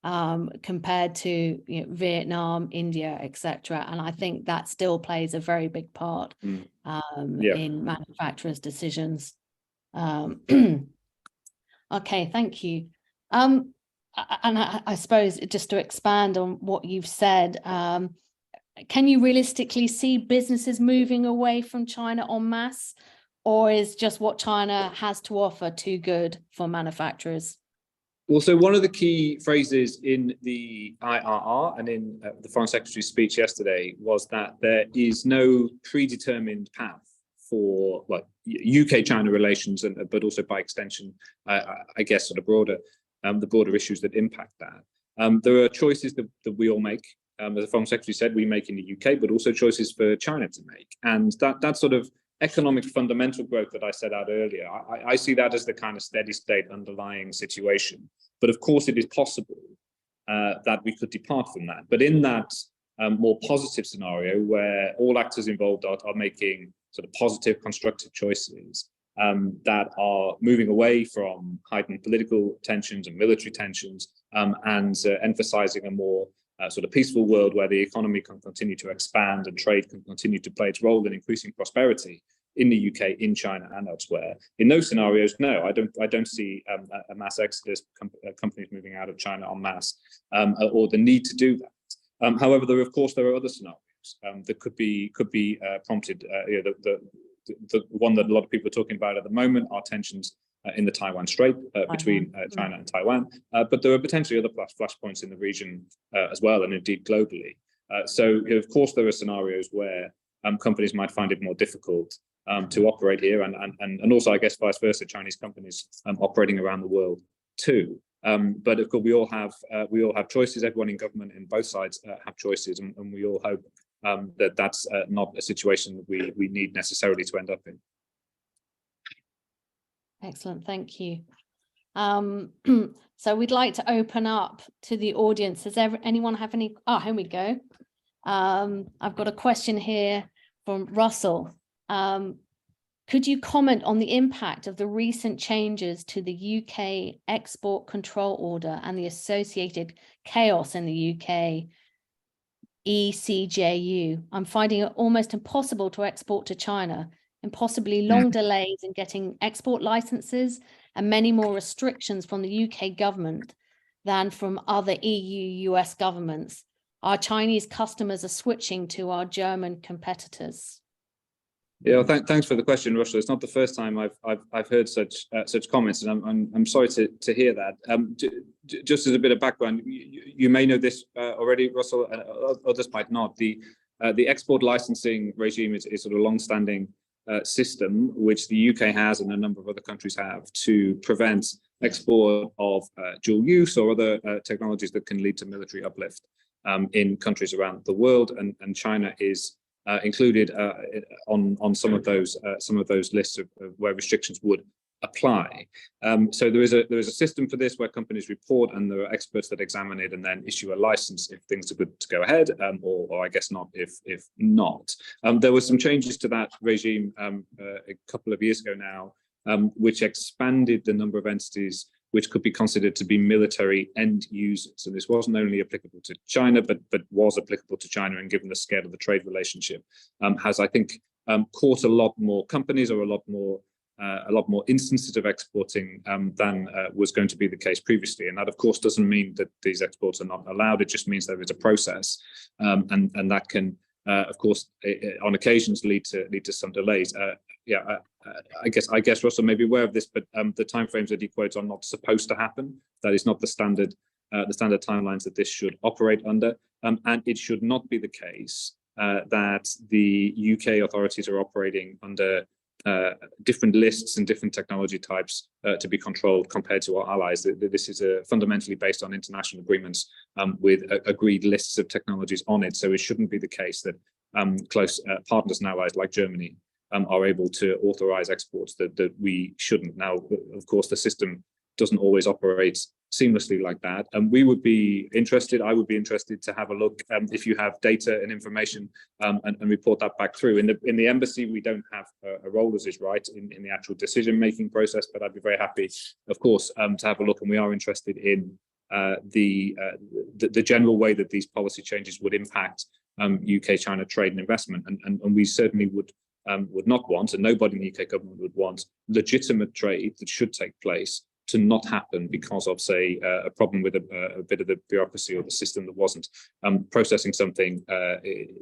compared to Vietnam, India, etc. And I think that still plays a very big part in manufacturers' decisions. Okay, thank you. And I suppose just to expand on what you've said, can you realistically see businesses moving away from China en masse, or is just what China has to offer too good for manufacturers? Well, so one of the key phrases in the IRR and in the Foreign Secretary's speech yesterday was that there is no predetermined path for UK-China relations, but also by extension, I guess, sort of the broader issues that impact that. There are choices that we all make. As the Foreign Secretary said, we make in the UK, but also choices for China to make. And that sort of economic fundamental growth that I set out earlier, I see that as the kind of steady state underlying situation. But of course, it is possible that we could depart from that. But in that more positive scenario where all actors involved are making sort of positive, constructive choices that are moving away from heightened political tensions and military tensions and emphasizing a more sort of peaceful world where the economy can continue to expand and trade can continue to play its role in increasing prosperity in the UK, in China, and elsewhere. In those scenarios, no, I don't see a mass exodus, companies moving out of China en masse, or the need to do that. However, there are other scenarios that could be prompted. The one that a lot of people are talking about at the moment are tensions in the Taiwan Strait between China and Taiwan, but there are potentially other flashpoints in the region as well, and indeed globally. So of course there are scenarios where companies might find it more difficult to operate here, and also I guess vice versa, Chinese companies operating around the world too. But of course we all have choices. Everyone in government in both sides have choices, and we all hope that that's not a situation that we need necessarily to end up in. Excellent, thank you. So we'd like to open up to the audience. Does anyone have any? Oh, here we go. I've got a question here from Russell. Could you comment on the impact of the recent changes to the UK export control order and the associated chaos in the UK ECJU? I'm finding it almost impossible to export to China, impossibly long delays in getting export licenses, and many more restrictions from the UK government than from other EU, US governments. Our Chinese customers are switching to our German competitors. Yeah, well, thanks for the question, Russell. It's not the first time I've heard such comments, and I'm sorry to hear that. Just as a bit of background, you may know this already, Russell, and others might not. The export licensing regime is sort of a long-standing system which the UK has and a number of other countries have to prevent export of dual use or other technologies that can lead to military uplift in countries around the world, and China is included on some of those lists of where restrictions would apply. So there is a system for this where companies report, and there are experts that examine it and then issue a license if things are good to go ahead, or I guess not if not. There were some changes to that regime a couple of years ago now, which expanded the number of entities which could be considered to be military end users. And this wasn't only applicable to China, but was applicable to China, and given the scale of the trade relationship, has, I think, caught a lot more companies, or a lot more instances of exporting than was going to be the case previously. And that, of course, doesn't mean that these exports are not allowed. It just means there is a process, and that can, of course, on occasions lead to some delays. I guess Russell may be aware of this, but the timeframes that he quotes are not supposed to happen. That is not the standard timelines that this should operate under, and it should not be the case that the UK authorities are operating under different lists and different technology types to be controlled compared to our allies. This is fundamentally based on international agreements with agreed lists of technologies on it. So it shouldn't be the case that close partners and allies like Germany are able to authorize exports that we shouldn't. Now, of course, the system doesn't always operate seamlessly like that, and I would be interested to have a look if you have data and information, and report that back through. In the embassy, we don't have a role, as is right, in the actual decision-making process, but I'd be very happy, of course, to have a look, and we are interested in the general way that these policy changes would impact UK-China trade and investment, and we certainly would not want, and nobody in the UK government would want, legitimate trade that should take place to not happen because of, say, a problem with a bit of the bureaucracy or the system that wasn't processing something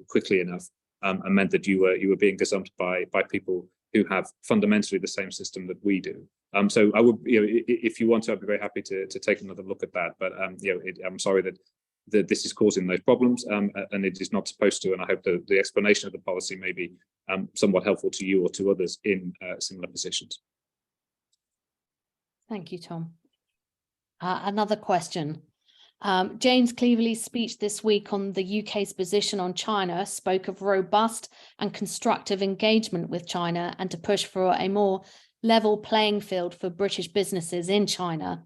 quickly enough, and meant that you were being gazumped by people who have fundamentally the same system that we do. So I would, if you want to, I'd be very happy to take another look at that. But I'm sorry that this is causing those problems, and it is not supposed to. And I hope that the explanation of the policy may be somewhat helpful to you or to others in similar positions. Thank you, Tom. Another question. James Cleverly's speech this week on the UK's position on China spoke of robust and constructive engagement with China, and to push for a more level playing field for British businesses in China.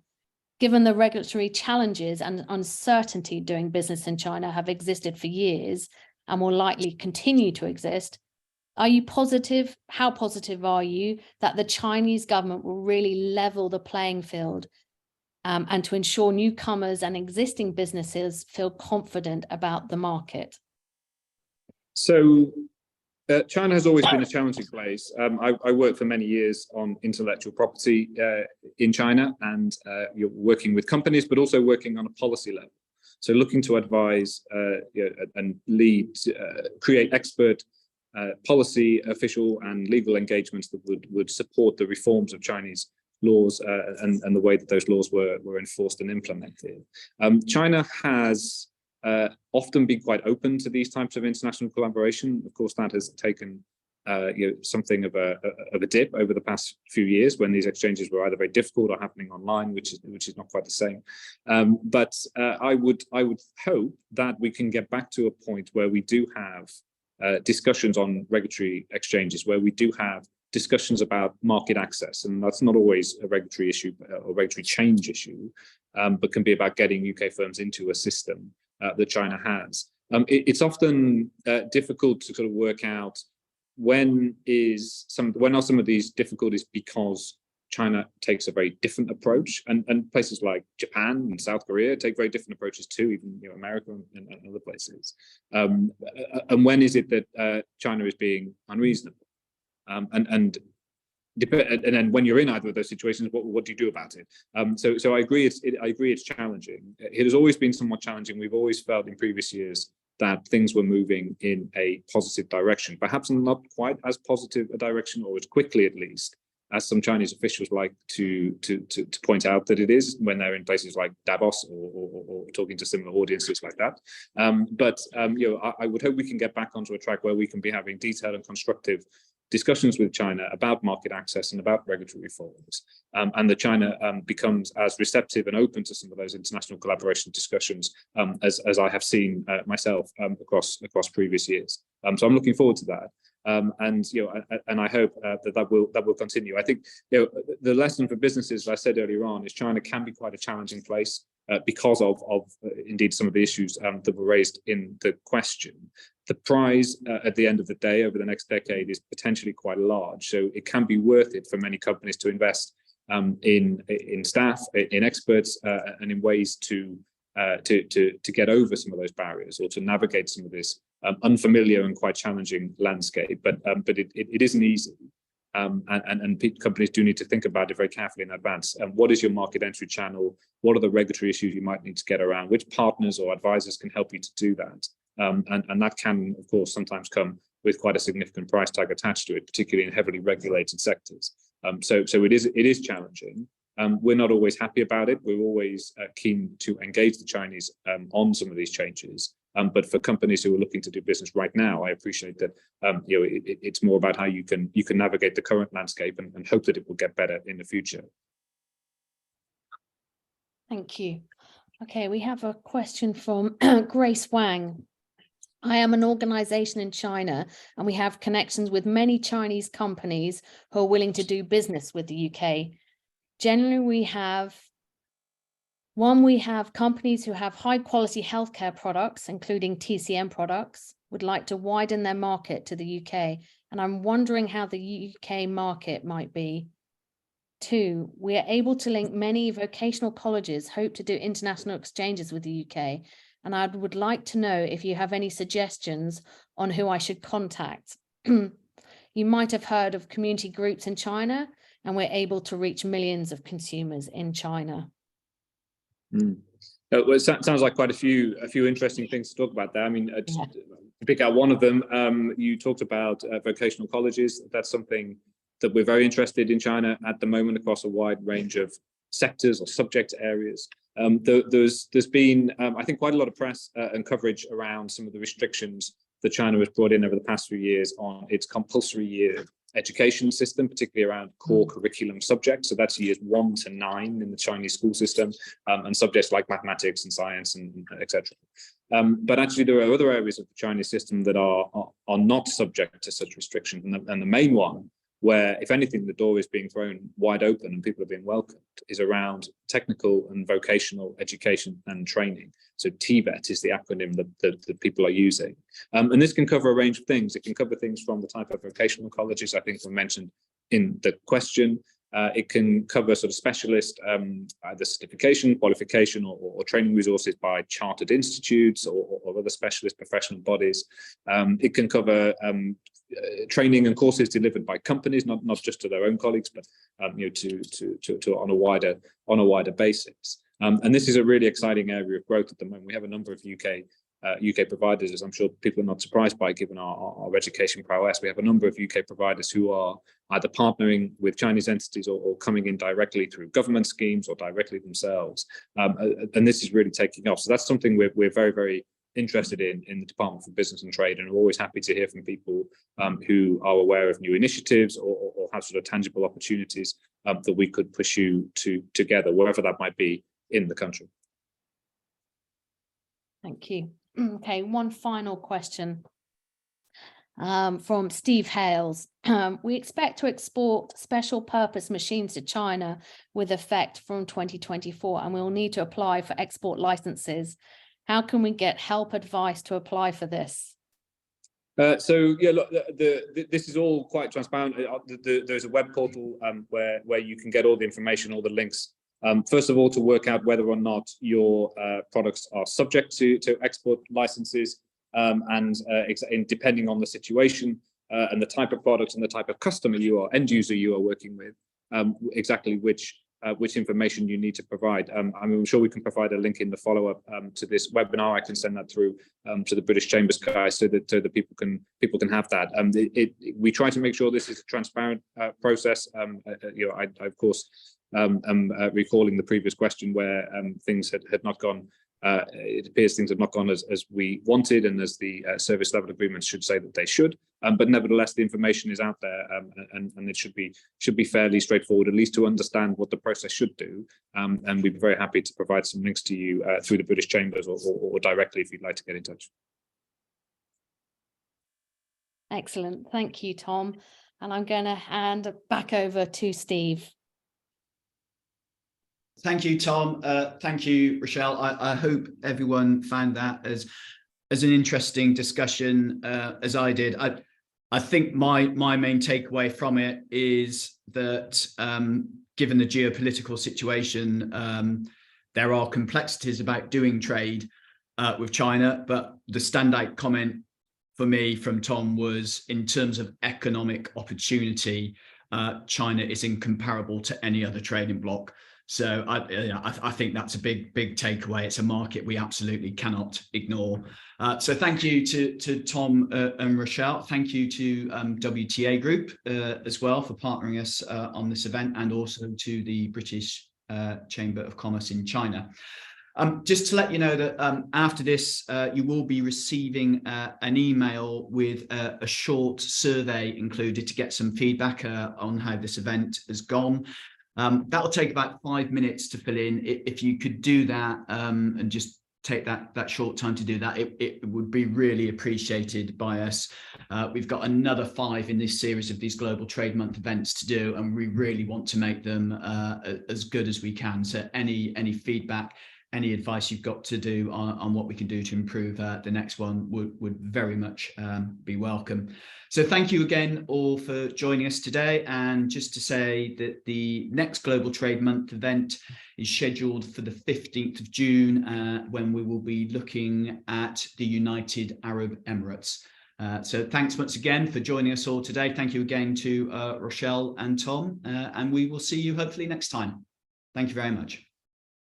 Given the regulatory challenges and uncertainty doing business in China have existed for years and will likely continue to exist, are you positive? How positive are you that the Chinese government will really level the playing field, and to ensure newcomers and existing businesses feel confident about the market? So China has always been a challenging place. I worked for many years on intellectual property in China, and you're working with companies, but also working on a policy level. So looking to advise and lead, create expert policy, official and legal engagements that would support the reforms of Chinese laws and the way that those laws were enforced and implemented. China has often been quite open to these types of international collaboration. Of course, that has taken something of a dip over the past few years when these exchanges were either very difficult or happening online, which is not quite the same. But I would hope that we can get back to a point where we do have discussions on regulatory exchanges, where we do have discussions about market access, and that's not always a regulatory issue or regulatory change issue, but can be about getting UK firms into a system that China has. It's often difficult to sort of work out when are some of these difficulties because China takes a very different approach, and places like Japan and South Korea take very different approaches too, even America and other places. And when is it that China is being unreasonable? And then when you're in either of those situations, what do you do about it? So I agree it's challenging. It has always been somewhat challenging. We've always felt in previous years that things were moving in a positive direction, perhaps not quite as positive a direction, or as quickly at least, as some Chinese officials like to point out that it is when they're in places like Davos or talking to similar audiences like that. But I would hope we can get back onto a track where we can be having detailed and constructive discussions with China about market access and about regulatory reforms, and that China becomes as receptive and open to some of those international collaboration discussions as I have seen myself across previous years. So I'm looking forward to that. And I hope that will continue. I think the lesson for businesses, as I said earlier on, is China can be quite a challenging place because of indeed some of the issues that were raised in the question. The prize at the end of the day over the next decade is potentially quite large, so it can be worth it for many companies to invest in staff, in experts, and in ways to get over some of those barriers, or to navigate some of this unfamiliar and quite challenging landscape. But it isn't easy, and companies do need to think about it very carefully in advance. What is your market entry channel? What are the regulatory issues you might need to get around? Which partners or advisors can help you to do that? And that can, of course, sometimes come with quite a significant price tag attached to it, particularly in heavily regulated sectors. So it is challenging. We're not always happy about it. We're always keen to engage the Chinese on some of these changes. But for companies who are looking to do business right now, I appreciate that it's more about how you can navigate the current landscape and hope that it will get better in the future. Thank you. Okay, we have a question from Grace Wang. I am an organization in China, and we have connections with many Chinese companies who are willing to do business with the UK. Generally, we have companies who have high quality healthcare products, including TCM products, would like to widen their market to the UK. And I'm wondering how the UK market might be. 2, we are able to link many vocational colleges, hope to do international exchanges with the UK. And I would like to know if you have any suggestions on who I should contact. You might have heard of community groups in China, and we're able to reach millions of consumers in China. Well, it sounds like quite a few interesting things to talk about there. I mean, to pick out one of them, you talked about vocational colleges. That's something that we're very interested in China at the moment across a wide range of sectors or subject areas. There's been, I think, quite a lot of press and coverage around some of the restrictions that China has brought in over the past few years on its compulsory year education system, particularly around core curriculum subjects. So that's years 1 to 9 in the Chinese school system, and subjects like mathematics and science and etc. But actually, there are other areas of the Chinese system that are not subject to such restrictions, and the main one, where, if anything, the door is being thrown wide open and people are being welcomed, is around technical and vocational education and training. So TVET is the acronym that people are using. And this can cover a range of things. It can cover things from the type of vocational colleges I think were mentioned in the question. It can cover sort of specialist either certification, qualification, or training resources by chartered institutes or other specialist professional bodies. It can cover training and courses delivered by companies, not just to their own colleagues, but to on a wider basis. And this is a really exciting area of growth at the moment. We have a number of UK UK providers, as I'm sure people are not surprised by, given our education prowess. We have a number of UK providers who are either partnering with Chinese entities or coming in directly through government schemes or directly themselves. And this is really taking off. So that's something we're very, very interested in the Department for Business and Trade, and we're always happy to hear from people who are aware of new initiatives or have sort of tangible opportunities that we could pursue together, wherever that might be in the country. Thank you. Okay, one final question from Steve Hales. We expect to export special purpose machines to China with effect from 2024, and we'll need to apply for export licenses. How can we get help advice to apply for this? So yeah, look, this is all quite transparent. There's a web portal where you can get all the information, all the links. First of all, to work out whether or not your products are subject to export licenses, and depending on the situation and the type of product and the type of customer end user you are working with, exactly which information you need to provide. I'm sure we can provide a link in the follow-up to this webinar. I can send that through to the British Chambers guys so that people can have that. We try to make sure this is a transparent process. I of course am recalling the previous question where things had not gone. It appears things have not gone as we wanted, and as the service level agreements should say that they should. But nevertheless, the information is out there, and it should be fairly straightforward, at least to understand what the process should do. And we'd be very happy to provide some links to you through the British Chambers or directly if you'd like to get in touch. Excellent. Thank you, Tom. And I'm going to hand it back over to Steve. Thank you, Tom. Thank you, Rochelle. I hope everyone found that as an interesting discussion, as I did. I think my main takeaway from it is that given the geopolitical situation, there are complexities about doing trade with China, but the standout comment for me from Tom was, in terms of economic opportunity, China is incomparable to any other trading bloc. So I think that's a big takeaway. It's a market we absolutely cannot ignore. So thank you to Tom and Rochelle. Thank you to WTA Group as well for partnering us on this event, and also to the British Chamber of Commerce in China. Just to let you know that after this, you will be receiving an email with a short survey included to get some feedback on how this event has gone. That'll take about 5 minutes to fill in. If you could do that and just take that short time to do that, it would be really appreciated by us. We've got another 5 in this series of these Global Trade Month events to do, and we really want to make them as good as we can. So any feedback, any advice you've got to do on what we can do to improve the next one would very much be welcome. So thank you again all for joining us today. And just to say that the next Global Trade Month event is scheduled for the 15th of June, when we will be looking at the United Arab Emirates. So thanks once again for joining us all today. Thank you again to Rochelle and Tom, and we will see you hopefully next time. Thank you very much.